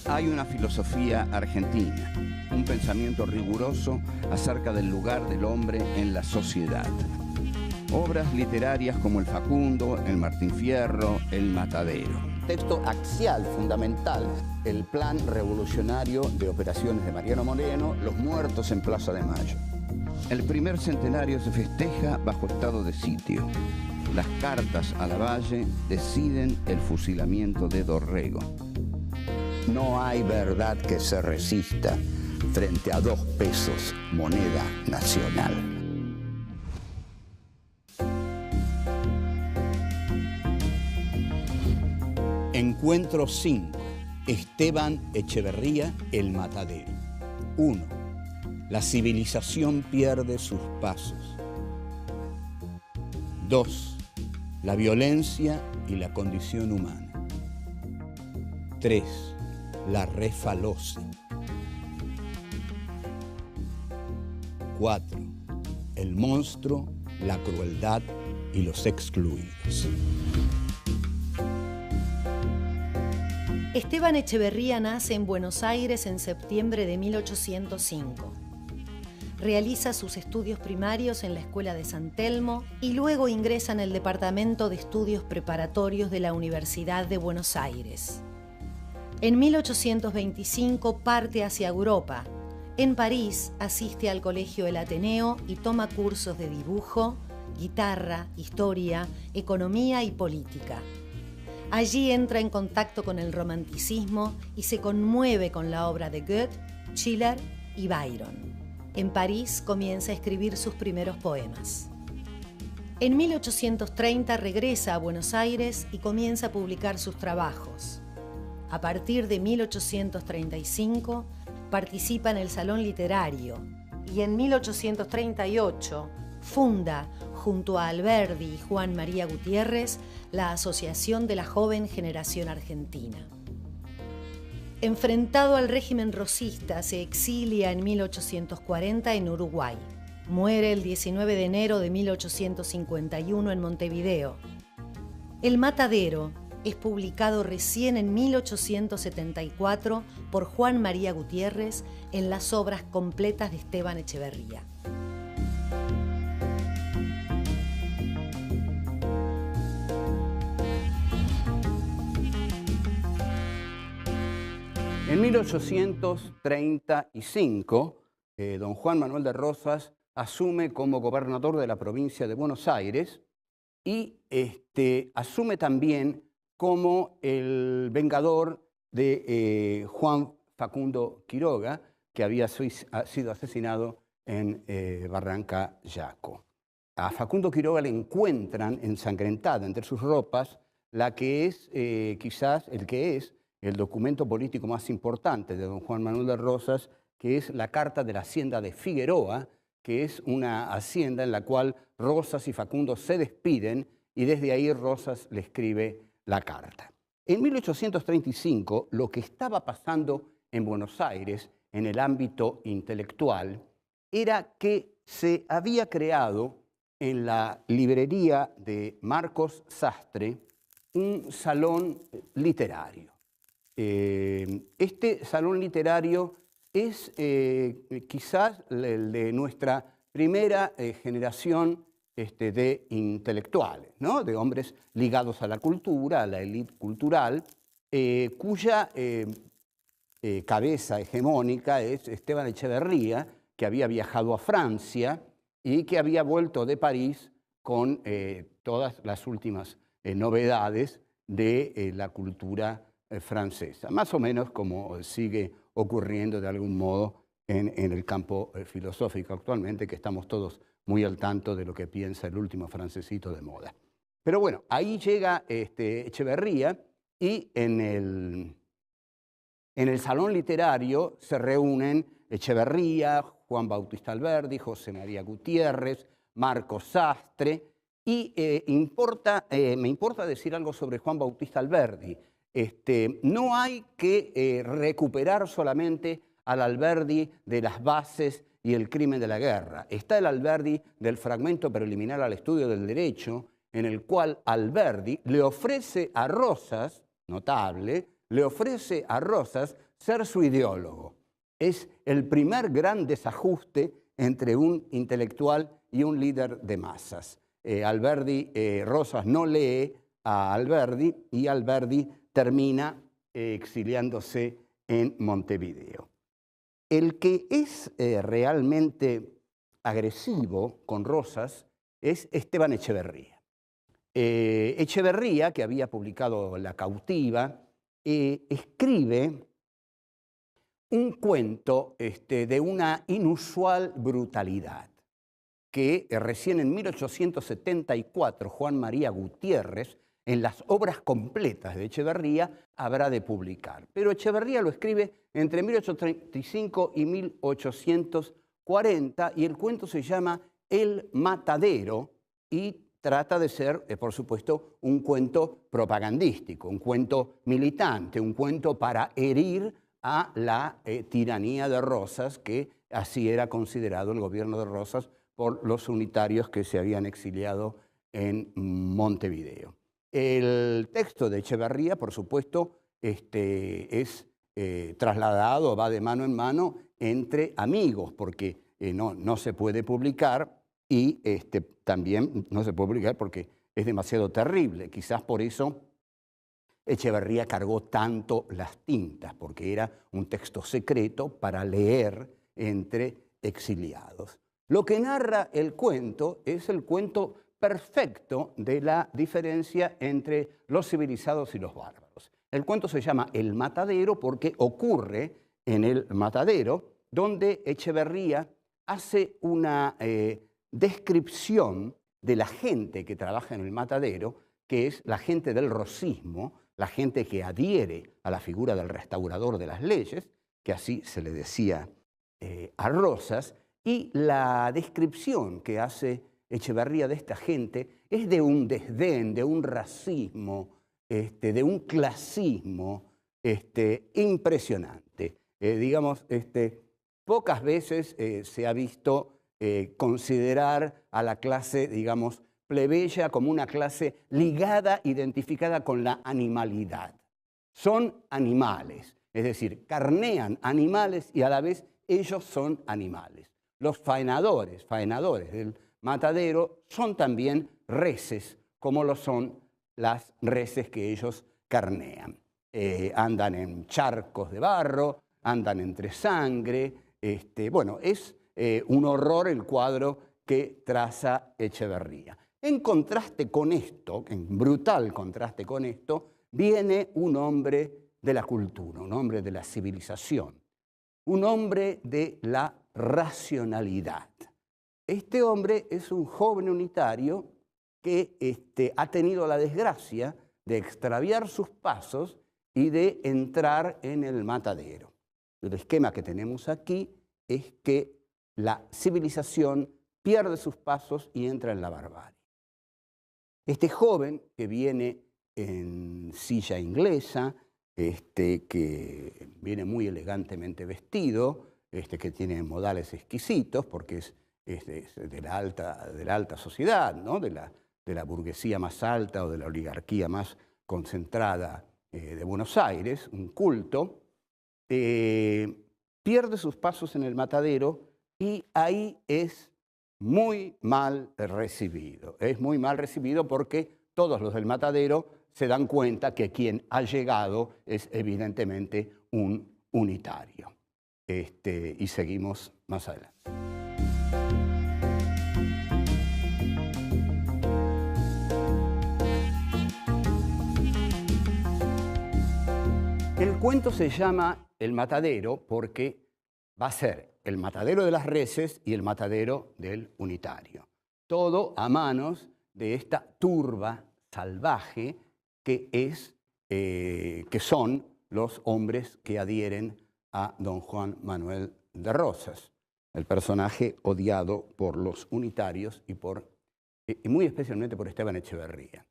Hay una filosofía argentina, un pensamiento riguroso acerca del lugar del hombre en la sociedad. Obras literarias como El Facundo, El Martín Fierro, El Matadero. Texto axial, fundamental, el plan revolucionario de operaciones de Mariano Moreno, Los muertos en Plaza de Mayo. El primer centenario se festeja bajo estado de sitio. Las cartas a Lavalle deciden el fusilamiento de Dorrego. No hay verdad que se resista frente a 2 pesos, moneda nacional. Encuentro 5. Esteban Echeverría, El Matadero. 1. La civilización pierde sus pasos. 2. La violencia y la condición humana. 3. La refaloce. 4. El monstruo, la crueldad y los excluidos. Esteban Echeverría nace en Buenos Aires en septiembre de 1805. Realiza sus estudios primarios en la Escuela de San Telmo y luego ingresa en el Departamento de Estudios Preparatorios de la Universidad de Buenos Aires. En 1825 parte hacia Europa. En París asiste al Colegio El Ateneo y toma cursos de dibujo, guitarra, historia, economía y política. Allí entra en contacto con el romanticismo y se conmueve con la obra de Goethe, Schiller y Byron. En París comienza a escribir sus primeros poemas. En 1830 regresa a Buenos Aires y comienza a publicar sus trabajos. A partir de 1835 participa en el Salón Literario y en 1838 funda, junto a Alberdi y Juan María Gutiérrez, la Asociación de la Joven Generación Argentina. Enfrentado al régimen rosista, se exilia en 1840 en Uruguay. Muere el 19 de enero de 1851 en Montevideo. El Matadero es publicado recién en 1874 por Juan María Gutiérrez en las obras completas de Esteban Echeverría. En 1835, don Juan Manuel de Rosas asume como gobernador de la provincia de Buenos Aires y asume también como el vengador de Juan Facundo Quiroga, que había sido asesinado en Barranca Yaco. A Facundo Quiroga le encuentran ensangrentada entre sus ropas la que es quizás el documento político más importante de don Juan Manuel de Rosas, que es la Carta de la Hacienda de Figueroa, que es una hacienda en la cual Rosas y Facundo se despiden y desde ahí Rosas le escribe la carta. En 1835, lo que estaba pasando en Buenos Aires en el ámbito intelectual era que se había creado en la librería de Marcos Sastre un salón literario. Este salón literario es quizás el de nuestra primera generación de intelectuales, ¿no? De hombres ligados a la cultura, a la élite cultural, cuya cabeza hegemónica es Esteban Echeverría, que había viajado a Francia y que había vuelto de París con todas las últimas novedades de la cultura francesa, más o menos como sigue ocurriendo de algún modo en el campo filosófico actualmente, que estamos todos muy al tanto de lo que piensa el último francesito de moda. Pero bueno, ahí llega Echeverría y en el salón literario se reúnen Echeverría, Juan Bautista Alberdi, José María Gutiérrez, Marcos Sastre, y me importa decir algo sobre Juan Bautista Alberdi. No hay que recuperar solamente al Alberdi de las bases y el crimen de la guerra. Está el Alberdi del fragmento preliminar al estudio del derecho, en el cual Alberdi le ofrece a Rosas, notable, le ofrece a Rosas ser su ideólogo. Es el primer gran desajuste entre un intelectual y un líder de masas. Rosas no lee a Alberdi y Alberdi termina exiliándose en Montevideo. El que es realmente agresivo con Rosas es Esteban Echeverría. Echeverría, que había publicado La cautiva, escribe un cuento de una inusual brutalidad que recién en 1874 Juan María Gutiérrez, en las obras completas de Echeverría, habrá de publicar. Pero Echeverría lo escribe entre 1835 y 1840 y el cuento se llama El Matadero y trata de ser, por supuesto, un cuento propagandístico, un cuento militante, un cuento para herir a la tiranía de Rosas, que así era considerado el gobierno de Rosas por los unitarios que se habían exiliado en Montevideo. El texto de Echeverría, por supuesto, es trasladado, va de mano en mano entre amigos, porque no se puede publicar y también no se puede publicar porque es demasiado terrible. Quizás por eso Echeverría cargó tanto las tintas, porque era un texto secreto para leer entre exiliados. Lo que narra el cuento es el cuento perfecto de la diferencia entre los civilizados y los bárbaros. El cuento se llama El Matadero porque ocurre en el matadero, donde Echeverría hace una descripción de la gente que trabaja en el matadero, que es la gente del rosismo, la gente que adhiere a la figura del restaurador de las leyes, que así se le decía a Rosas, y la descripción que hace Echeverría de esta gente es de un desdén, de un racismo, de un clasismo impresionante. Pocas veces se ha visto considerar a la clase, digamos, plebeya como una clase ligada, identificada con la animalidad. Son animales, es decir, carnean animales y a la vez ellos son animales. Los faenadores del matadero son también reses, como lo son las reses que ellos carnean. Andan en charcos de barro, andan entre sangre. Bueno, es un horror el cuadro que traza Echeverría. En contraste con esto, en brutal contraste con esto, viene un hombre de la cultura, un hombre de la civilización, un hombre de la racionalidad. Este hombre es un joven unitario que ha tenido la desgracia de extraviar sus pasos y de entrar en el matadero. El esquema que tenemos aquí es que la civilización pierde sus pasos y entra en la barbarie. Este joven que viene en silla inglesa, que viene muy elegantemente vestido, que tiene modales exquisitos porque es de la alta sociedad, ¿no? de la burguesía más alta o de la oligarquía más concentrada de Buenos Aires, un culto, pierde sus pasos en el matadero y ahí es muy mal recibido. Es muy mal recibido porque todos los del matadero se dan cuenta que quien ha llegado es evidentemente un unitario. Y seguimos más adelante. El cuento se llama El Matadero porque va a ser el matadero de las reses y el matadero del unitario. Todo a manos de esta turba salvaje que son los hombres que adhieren a don Juan Manuel de Rosas, el personaje odiado por los unitarios y muy especialmente por Esteban Echeverría.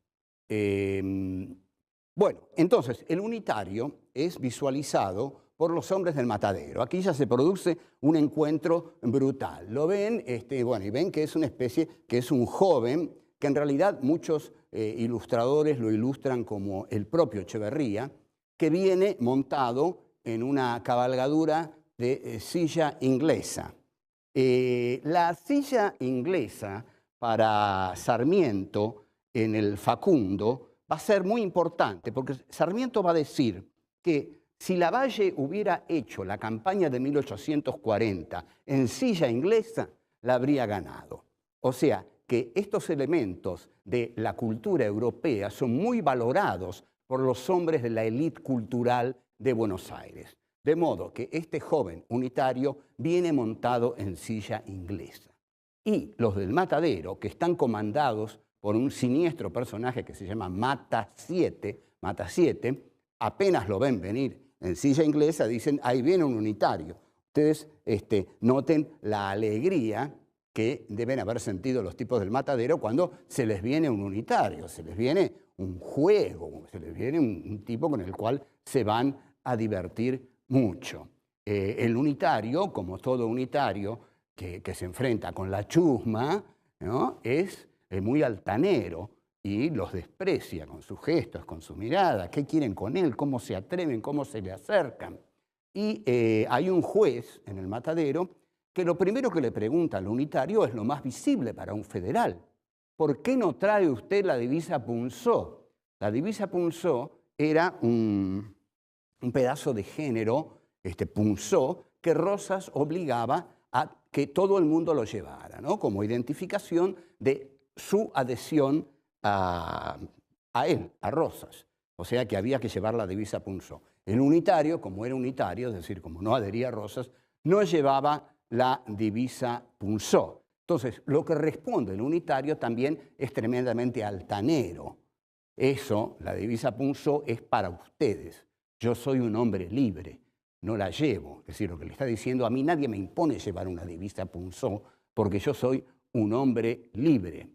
Bueno, entonces el unitario es visualizado por los hombres del matadero. Aquí ya se produce un encuentro brutal. Lo ven, y ven que es una especie, que es un joven, que en realidad muchos ilustradores lo ilustran como el propio Echeverría, que viene montado en una cabalgadura de silla inglesa. La silla inglesa para Sarmiento en el Facundo va a ser muy importante, porque Sarmiento va a decir que si Lavalle hubiera hecho la campaña de 1840 en silla inglesa, la habría ganado. O sea, que estos elementos de la cultura europea son muy valorados por los hombres de la élite cultural de Buenos Aires. De modo que este joven unitario viene montado en silla inglesa. Y los del Matadero, que están comandados por un siniestro personaje que se llama Mata Siete, apenas lo ven venir en silla inglesa, dicen, ahí viene un unitario. Ustedes noten la alegría que deben haber sentido los tipos del Matadero cuando se les viene un unitario, se les viene un juego, se les viene un tipo con el cual se van a divertir mucho. El unitario, como todo unitario que se enfrenta con la chusma, ¿no?, es muy altanero y los desprecia con sus gestos, con su mirada, qué quieren con él, cómo se atreven, cómo se le acercan. Y hay un juez en el Matadero que lo primero que le pregunta al unitario es lo más visible para un federal. ¿Por qué no trae usted la divisa punzó? La divisa punzó era un pedazo de género, punzó, que Rosas obligaba a que todo el mundo lo llevara, ¿no?, como identificación de su adhesión a él, a Rosas. O sea que había que llevar la divisa punzó. El unitario, como era unitario, es decir, como no adhería a Rosas, no llevaba la divisa punzó. Entonces, lo que responde el unitario también es tremendamente altanero. Eso, la divisa punzó, es para ustedes. Yo soy un hombre libre, no la llevo. Es decir, lo que le está diciendo, a mí nadie me impone llevar una divisa punzó, porque yo soy un hombre libre.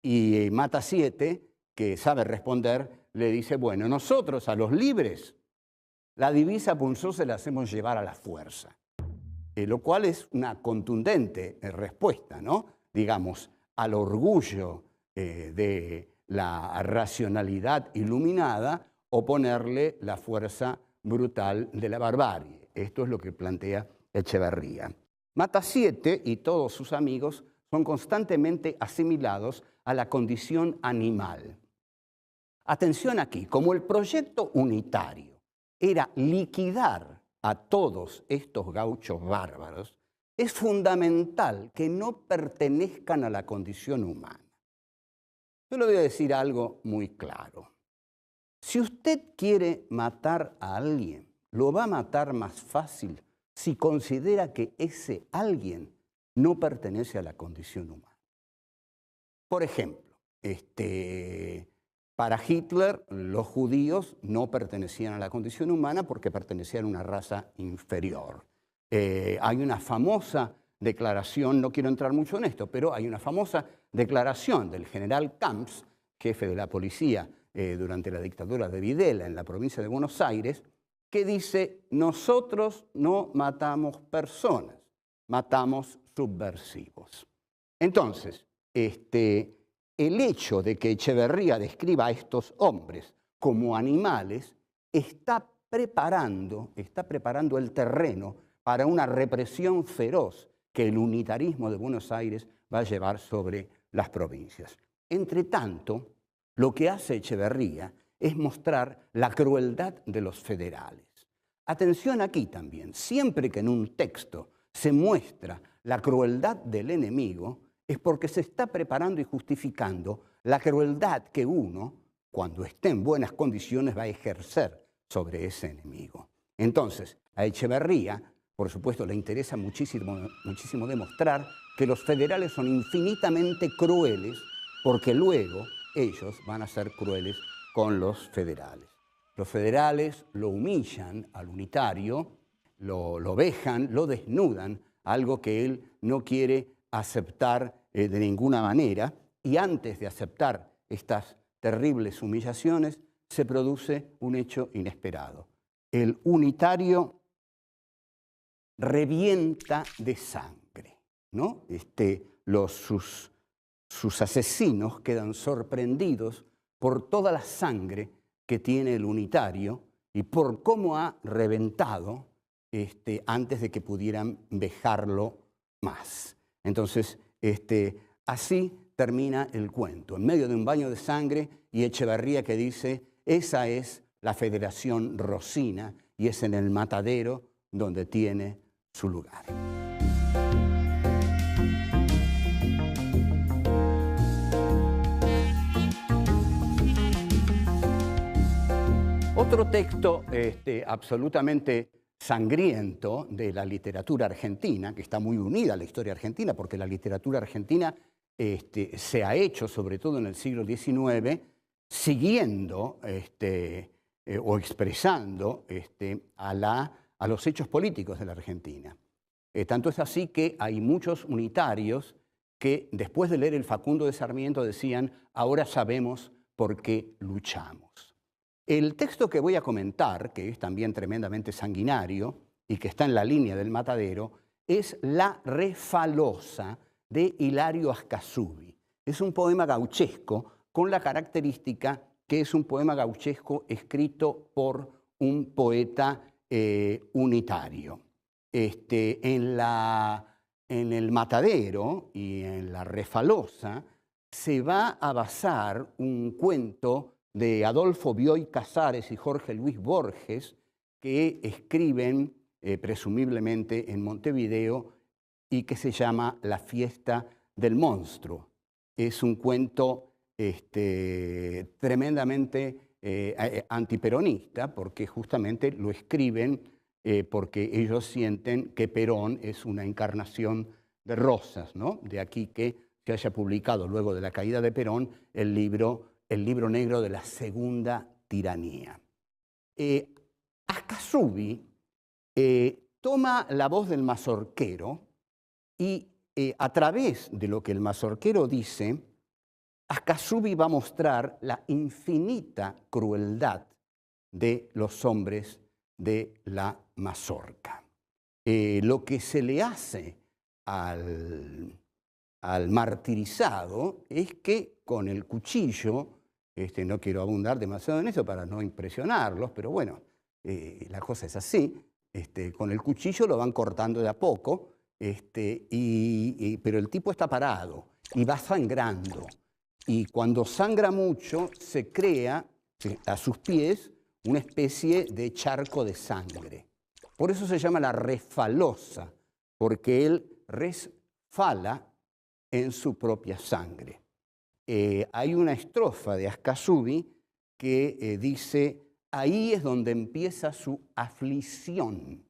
Y Mata Siete, que sabe responder, le dice, bueno, nosotros a los libres la divisa punzó se la hacemos llevar a la fuerza. Lo cual es una contundente respuesta, ¿no?, digamos, al orgullo de la racionalidad iluminada, oponerle la fuerza brutal de la barbarie. Esto es lo que plantea Echeverría. Mata Siete y todos sus amigos son constantemente asimilados a la condición animal. Atención aquí, como el proyecto unitario era liquidar a todos estos gauchos bárbaros, es fundamental que no pertenezcan a la condición humana. Yo le voy a decir algo muy claro. Si usted quiere matar a alguien, lo va a matar más fácil si considera que ese alguien no pertenece a la condición humana. Por ejemplo, para Hitler, los judíos no pertenecían a la condición humana porque pertenecían a una raza inferior. Hay una famosa declaración, no quiero entrar mucho en esto, pero hay una famosa declaración del general Camps, jefe de la policía durante la dictadura de Videla en la provincia de Buenos Aires, que dice, nosotros no matamos personas, matamos subversivos. Entonces, el hecho de que Echeverría describa a estos hombres como animales está preparando el terreno para una represión feroz que el unitarismo de Buenos Aires va a llevar sobre las provincias. Entre tanto, lo que hace Echeverría es mostrar la crueldad de los federales. Atención aquí también, siempre que en un texto se muestra la crueldad del enemigo, es porque se está preparando y justificando la crueldad que uno, cuando esté en buenas condiciones, va a ejercer sobre ese enemigo. Entonces, a Echeverría, por supuesto, le interesa muchísimo demostrar que los federales son infinitamente crueles, porque luego ellos van a ser crueles con los federales. Los federales lo humillan al unitario, lo vejan, lo desnudan, algo que él no quiere aceptar de ninguna manera, y antes de aceptar estas terribles humillaciones se produce un hecho inesperado. El unitario revienta de sangre, ¿no? Sus asesinos quedan sorprendidos por toda la sangre que tiene el unitario y por cómo ha reventado antes de que pudieran vejarlo más. Entonces, así termina el cuento, en medio de un baño de sangre, y Echevarría que dice, esa es la Federación Rosina y es en el matadero donde tiene su lugar. Otro texto absolutamente sangriento de la literatura argentina, que está muy unida a la historia argentina, porque la literatura argentina se ha hecho, sobre todo en el siglo XIX, siguiendo o expresando a los hechos políticos de la Argentina. Tanto es así que hay muchos unitarios que después de leer el Facundo de Sarmiento decían, ahora sabemos por qué luchamos. El texto que voy a comentar, que es también tremendamente sanguinario y que está en la línea del matadero, es La Refalosa de Hilario Ascasubi. Es un poema gauchesco con la característica que es un poema gauchesco escrito por un poeta unitario. En el matadero y en La Refalosa se va a basar un cuento de Adolfo Bioy Casares y Jorge Luis Borges, que escriben presumiblemente en Montevideo y que se llama La fiesta del monstruo. Es un cuento tremendamente antiperonista, porque justamente lo escriben porque ellos sienten que Perón es una encarnación de Rosas, ¿no? De aquí que se haya publicado luego de la caída de Perón el libro negro de la segunda tiranía. Ascasubi toma la voz del mazorquero y a través de lo que el mazorquero dice, Ascasubi va a mostrar la infinita crueldad de los hombres de la mazorca. Lo que se le hace al martirizado es que con el cuchillo, no quiero abundar demasiado en eso para no impresionarlos, pero bueno, la cosa es así, con el cuchillo lo van cortando de a poco, pero el tipo está parado y va sangrando. Y cuando sangra mucho, se crea a sus pies una especie de charco de sangre. Por eso se llama la refalosa, porque él resfala en su propia sangre. Hay una estrofa de Ascasubi que dice, ahí es donde empieza su aflicción,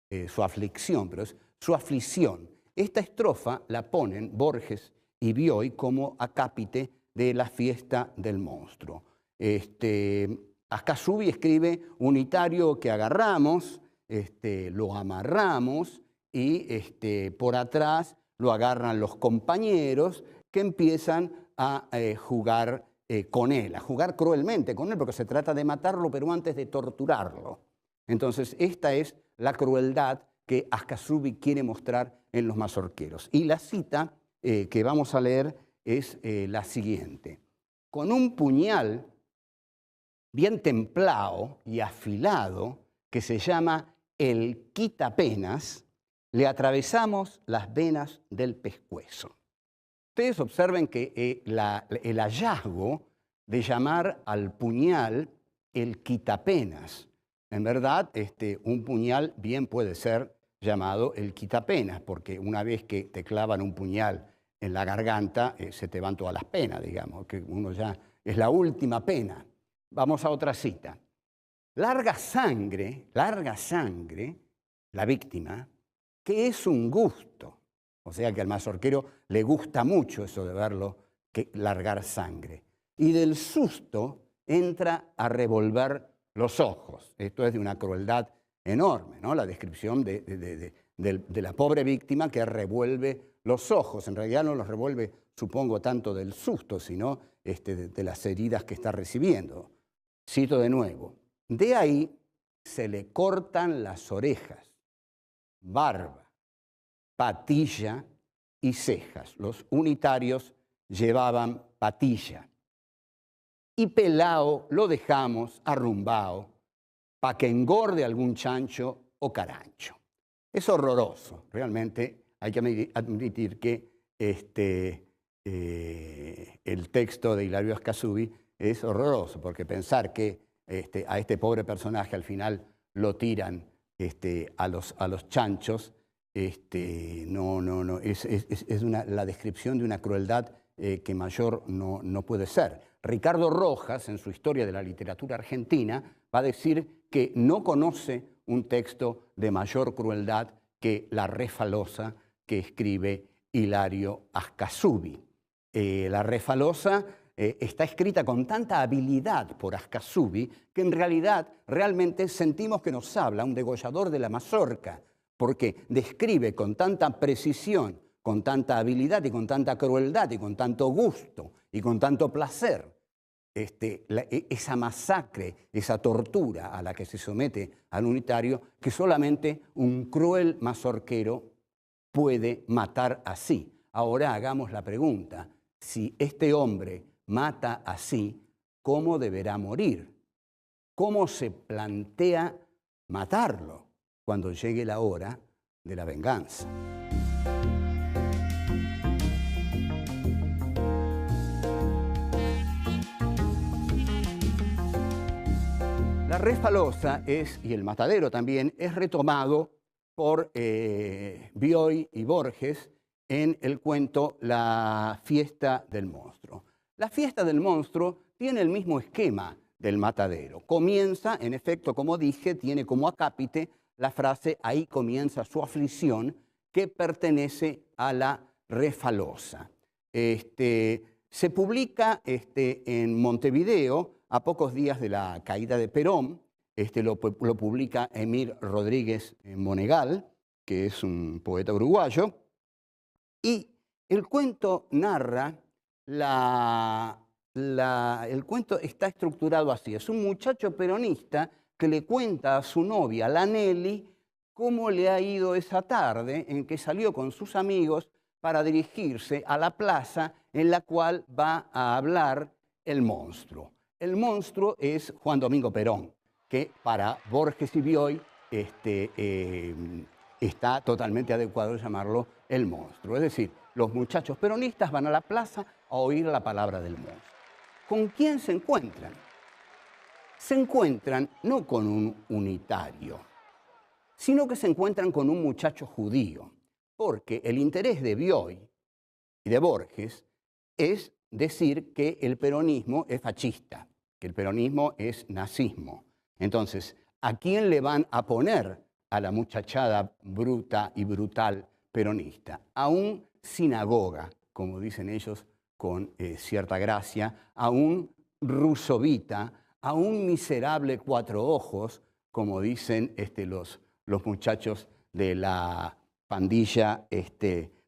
pero es su aflicción. Esta estrofa la ponen Borges y Bioy como acápite de La fiesta del monstruo. Ascasubi escribe, unitario que agarramos, lo amarramos y por atrás lo agarran los compañeros que empiezan a jugar con él, a jugar cruelmente con él, porque se trata de matarlo, pero antes de torturarlo. Entonces, esta es la crueldad que Ascasubi quiere mostrar en los mazorqueros. Y la cita que vamos a leer es la siguiente. Con un puñal bien templado y afilado, que se llama el quitapenas, le atravesamos las venas del pescuezo. Ustedes observen que el hallazgo de llamar al puñal el quitapenas, en verdad un puñal bien puede ser llamado el quitapenas, porque una vez que te clavan un puñal en la garganta, se te van todas las penas, digamos, que uno ya es la última pena. Vamos a otra cita. Larga sangre, la víctima, que es un gusto. O sea que al mazorquero le gusta mucho eso de verlo largar sangre. Y del susto entra a revolver los ojos. Esto es de una crueldad enorme, ¿no? La descripción de la pobre víctima que revuelve los ojos. En realidad no los revuelve, supongo, tanto del susto, sino de las heridas que está recibiendo. Cito de nuevo. De ahí se le cortan las orejas, barba, patilla y cejas. Los unitarios llevaban patilla. Y pelao lo dejamos arrumbao para que engorde algún chancho o carancho. Es horroroso, realmente hay que admitir que el texto de Hilario Ascasubi es horroroso, porque pensar que a este pobre personaje al final lo tiran a los chanchos, es la descripción de una crueldad que mayor no puede ser. Ricardo Rojas, en su Historia de la Literatura Argentina, va a decir que no conoce un texto de mayor crueldad que La Refalosa que escribe Hilario Ascasubi. La Refalosa está escrita con tanta habilidad por Ascasubi que en realidad realmente sentimos que nos habla un degollador de la mazorca, porque describe con tanta precisión, con tanta habilidad y con tanta crueldad y con tanto gusto y con tanto placer esa masacre, esa tortura a la que se somete al unitario, que solamente un cruel mazorquero puede matar así. Ahora hagamos la pregunta, si este hombre mata así, ¿cómo deberá morir? ¿Cómo se plantea matarlo cuando llegue la hora de la venganza? La Refalosa y el matadero también es retomado por Bioy y Borges en el cuento La fiesta del monstruo. La fiesta del monstruo tiene el mismo esquema del matadero. Comienza, en efecto, como dije, tiene como acápite la frase «ahí comienza su aflicción», que pertenece a la Refalosa. Se publica en Montevideo a pocos días de la caída de Perón. Lo publica Emir Rodríguez Monegal, que es un poeta uruguayo, y el cuento narra, el cuento está estructurado así. Es un muchacho peronista que le cuenta a su novia, la Nelly, cómo le ha ido esa tarde en que salió con sus amigos para dirigirse a la plaza en la cual va a hablar el monstruo. El monstruo es Juan Domingo Perón, que para Borges y Bioy está totalmente adecuado llamarlo el monstruo. Es decir, los muchachos peronistas van a la plaza a oír la palabra del monstruo. ¿Con quién se encuentran? Se encuentran no con un unitario, sino que se encuentran con un muchacho judío, porque el interés de Bioy y de Borges es decir que el peronismo es fascista, que el peronismo es nazismo. Entonces, ¿a quién le van a poner a la muchachada bruta y brutal peronista? A un sinagoga, como dicen ellos con cierta gracia, a un rusovita, a un miserable cuatro ojos, como dicen los muchachos de la pandilla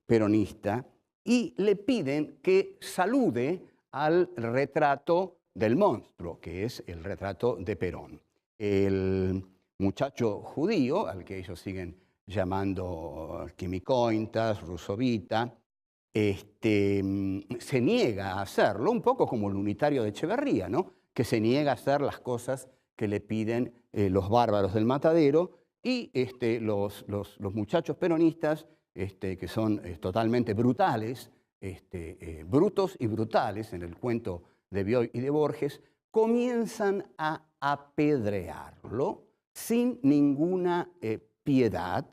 peronista, y le piden que salude al retrato del monstruo, que es el retrato de Perón. El muchacho judío, al que ellos siguen llamando Quimicointas, Rusovita, se niega a hacerlo, un poco como el unitario de Echeverría, ¿no? Que se niega a hacer las cosas que le piden los bárbaros del matadero, y los muchachos peronistas, que son totalmente brutales, brutos y brutales en el cuento de Bioy y de Borges, comienzan a apedrearlo sin ninguna piedad,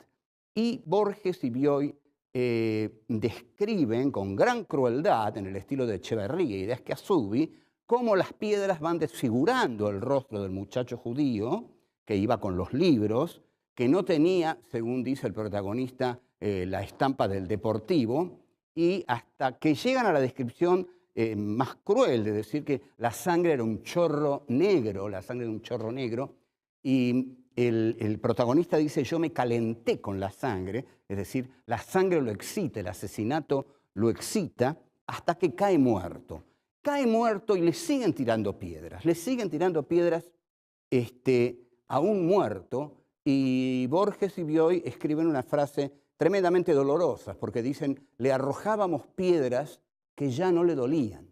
y Borges y Bioy describen con gran crueldad, en el estilo de Echeverría y de Ascasubi, cómo las piedras van desfigurando el rostro del muchacho judío que iba con los libros, que no tenía, según dice el protagonista, la estampa del Deportivo, y hasta que llegan a la descripción más cruel de decir que la sangre era un chorro negro, la sangre de un chorro negro, y el protagonista dice: yo me calenté con la sangre, es decir, la sangre lo excita, el asesinato lo excita, hasta que cae muerto. Cae muerto y le siguen tirando piedras a un muerto, y Borges y Bioy escriben una frase tremendamente dolorosa, porque dicen: le arrojábamos piedras que ya no le dolían.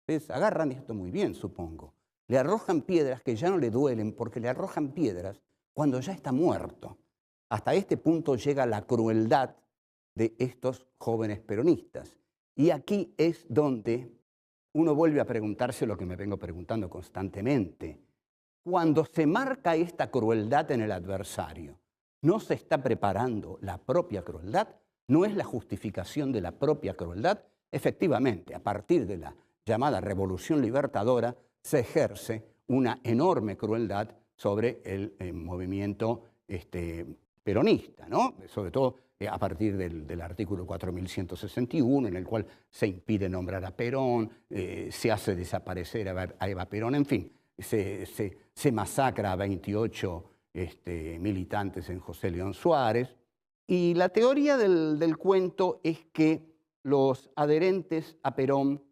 Entonces, agarran esto muy bien, supongo. le arrojan piedras que ya no le duelen porque le arrojan piedras cuando ya está muerto. Hasta este punto llega la crueldad de estos jóvenes peronistas. Y aquí es donde uno vuelve a preguntarse lo que me vengo preguntando constantemente. Cuando se marca esta crueldad en el adversario, ¿no se está preparando la propia crueldad? ¿No es la justificación de la propia crueldad? Efectivamente, a partir de la llamada Revolución Libertadora, se ejerce una enorme crueldad sobre el movimiento peronista, ¿no? Sobre todo a partir del artículo 4161, en el cual se impide nombrar a Perón, se hace desaparecer a Eva Perón, en fin, se masacra a 28 militantes en José León Suárez. Y la teoría del cuento es que los adherentes a Perón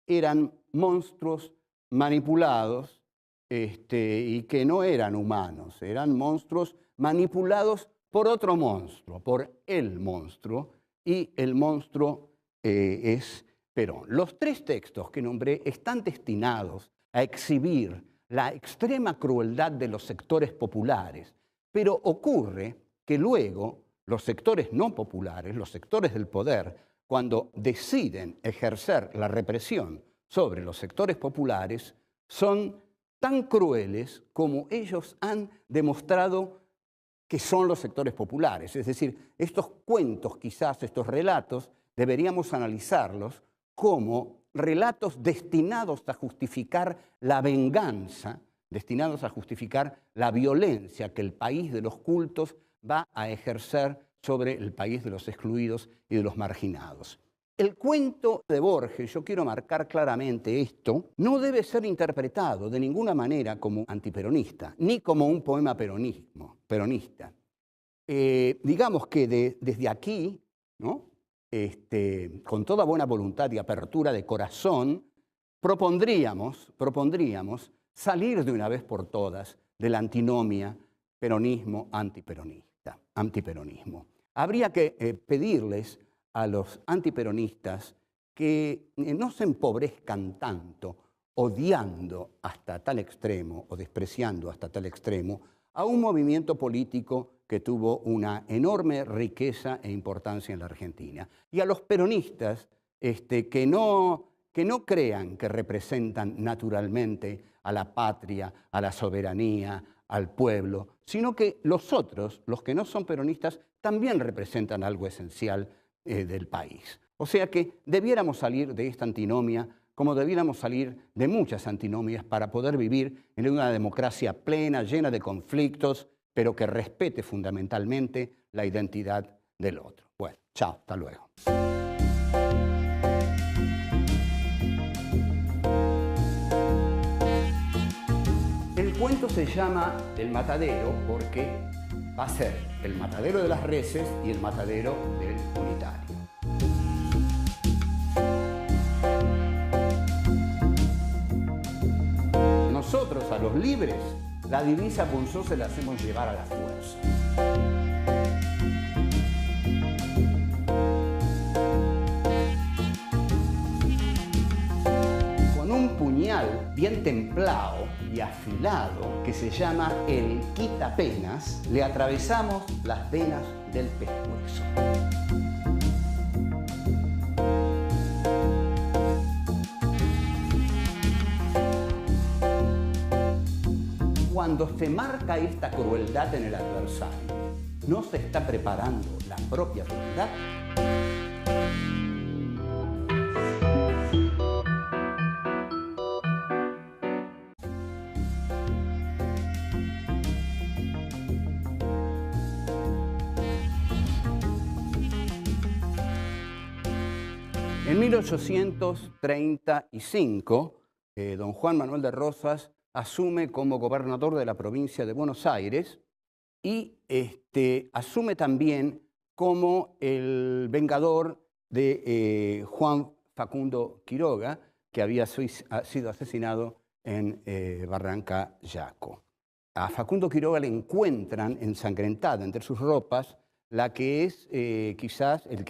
eran monstruos manipulados y que no eran humanos, eran monstruos manipulados por otro monstruo, por el monstruo, y el monstruo es Perón. Los tres textos que nombré están destinados a exhibir la extrema crueldad de los sectores populares, pero ocurre que luego los sectores no populares, los sectores del poder, cuando deciden ejercer la represión sobre los sectores populares, son tan crueles como ellos han demostrado que son los sectores populares. Es decir, estos cuentos, quizás estos relatos, deberíamos analizarlos como relatos destinados a justificar la venganza, destinados a justificar la violencia que el país de los cultos va a ejercer sobre el país de los excluidos y de los marginados. El cuento de Borges, yo quiero marcar claramente esto, no debe ser interpretado de ninguna manera como antiperonista, ni como un poema peronista. Digamos que desde aquí, ¿no? Con toda buena voluntad y apertura de corazón, propondríamos salir de una vez por todas de la antinomia peronismo-antiperonismo. Habría que pedirles a los antiperonistas que no se empobrezcan tanto odiando hasta tal extremo o despreciando hasta tal extremo a un movimiento político que tuvo una enorme riqueza e importancia en la Argentina. Y a los peronistas que no crean que representan naturalmente a la patria, a la soberanía, al pueblo, sino que los otros, los que no son peronistas, también representan algo esencial del país. O sea que debiéramos salir de esta antinomia como debiéramos salir de muchas antinomias para poder vivir en una democracia plena, llena de conflictos, pero que respete fundamentalmente la identidad del otro. Bueno, chao, hasta luego. El cuento se llama El Matadero porque va a ser el matadero de las reses y el matadero del unitario. Nosotros, a los libres, la divisa Punzó se la hacemos llevar a la fuerza. Con un puñal bien templado y afilado que se llama el quitapenas, le atravesamos las venas del pescuezo. Cuando se marca esta crueldad en el adversario, ¿no se está preparando la propia crueldad? En 1835, don Juan Manuel de Rosas asume como gobernador de la provincia de Buenos Aires y asume también como el vengador de Juan Facundo Quiroga, que había sido asesinado en Barranca Yaco. A Facundo Quiroga le encuentran ensangrentada entre sus ropas la que es quizás el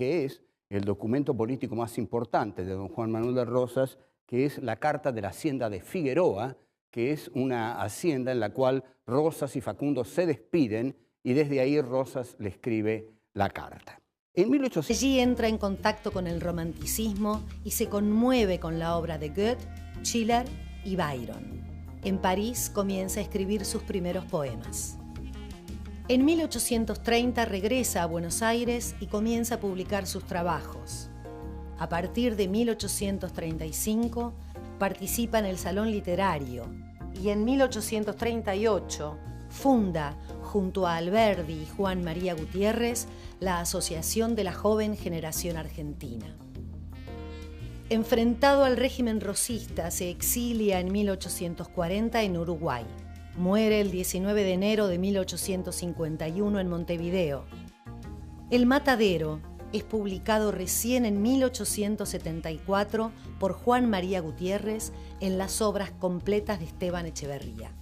documento político más importante de don Juan Manuel de Rosas, que es la Carta de la Hacienda de Figueroa, que es una hacienda en la cual Rosas y Facundo se despiden y desde ahí Rosas le escribe la carta. En 1800... Allí entra en contacto con el romanticismo y se conmueve con la obra de Goethe, Schiller y Byron. En París comienza a escribir sus primeros poemas. En 1830 regresa a Buenos Aires y comienza a publicar sus trabajos. A partir de 1835 participa en el Salón Literario y en 1838 funda, junto a Alberdi y Juan María Gutiérrez, la Asociación de la Joven Generación Argentina. Enfrentado al régimen rosista, se exilia en 1840 en Uruguay. Muere el 19 de enero de 1851 en Montevideo. El Matadero es publicado recién en 1874 por Juan María Gutiérrez en las obras completas de Esteban Echeverría.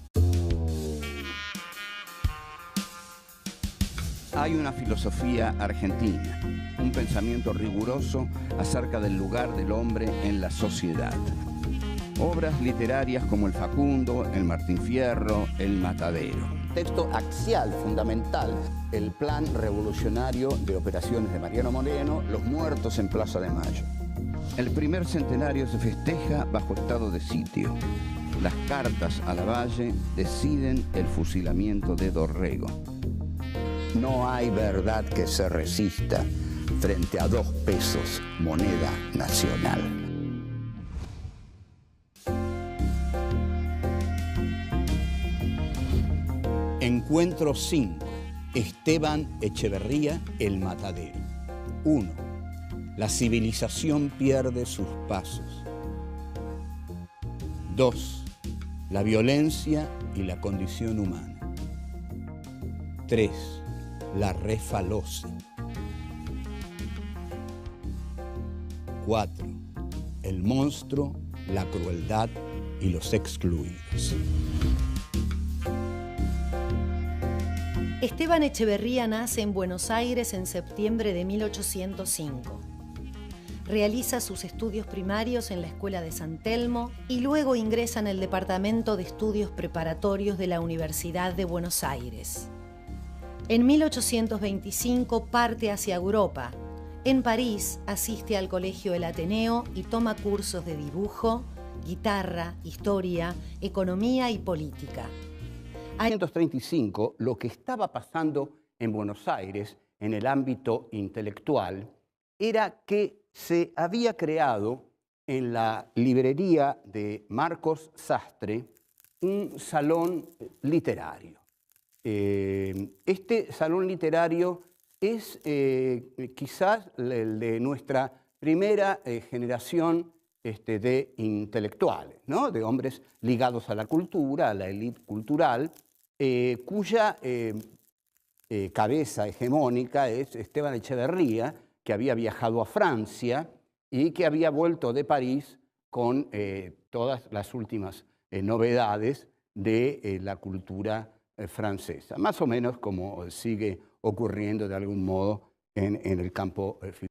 Hay una filosofía argentina, un pensamiento riguroso acerca del lugar del hombre en la sociedad. Obras literarias como El Facundo, El Martín Fierro, El Matadero. Texto axial, fundamental, el plan revolucionario de operaciones de Mariano Moreno, Los muertos en Plaza de Mayo. El primer centenario se festeja bajo estado de sitio. Las cartas a Lavalle deciden el fusilamiento de Dorrego. No hay verdad que se resista frente a 2 pesos, moneda nacional. Encuentro 5. Esteban Echeverría, El Matadero. 1. La civilización pierde sus pasos. 2. La violencia y la condición humana. 3. La refaloce. 4. El monstruo, la crueldad y los excluidos. Esteban Echeverría nace en Buenos Aires en septiembre de 1805. Realiza sus estudios primarios en la Escuela de San Telmo y luego ingresa en el Departamento de Estudios Preparatorios de la Universidad de Buenos Aires. En 1825 parte hacia Europa. En París asiste al Colegio El Ateneo y toma cursos de dibujo, guitarra, historia, economía y política. En 1935, lo que estaba pasando en Buenos Aires en el ámbito intelectual era que se había creado en la librería de Marcos Sastre un salón literario. Este salón literario es quizás el de nuestra primera generación de intelectuales, ¿no? De hombres ligados a la cultura, a la élite cultural, cuya cabeza hegemónica es Esteban Echeverría, que había viajado a Francia y que había vuelto de París con todas las últimas novedades de la cultura francesa, más o menos como sigue ocurriendo de algún modo en el campo filosófico.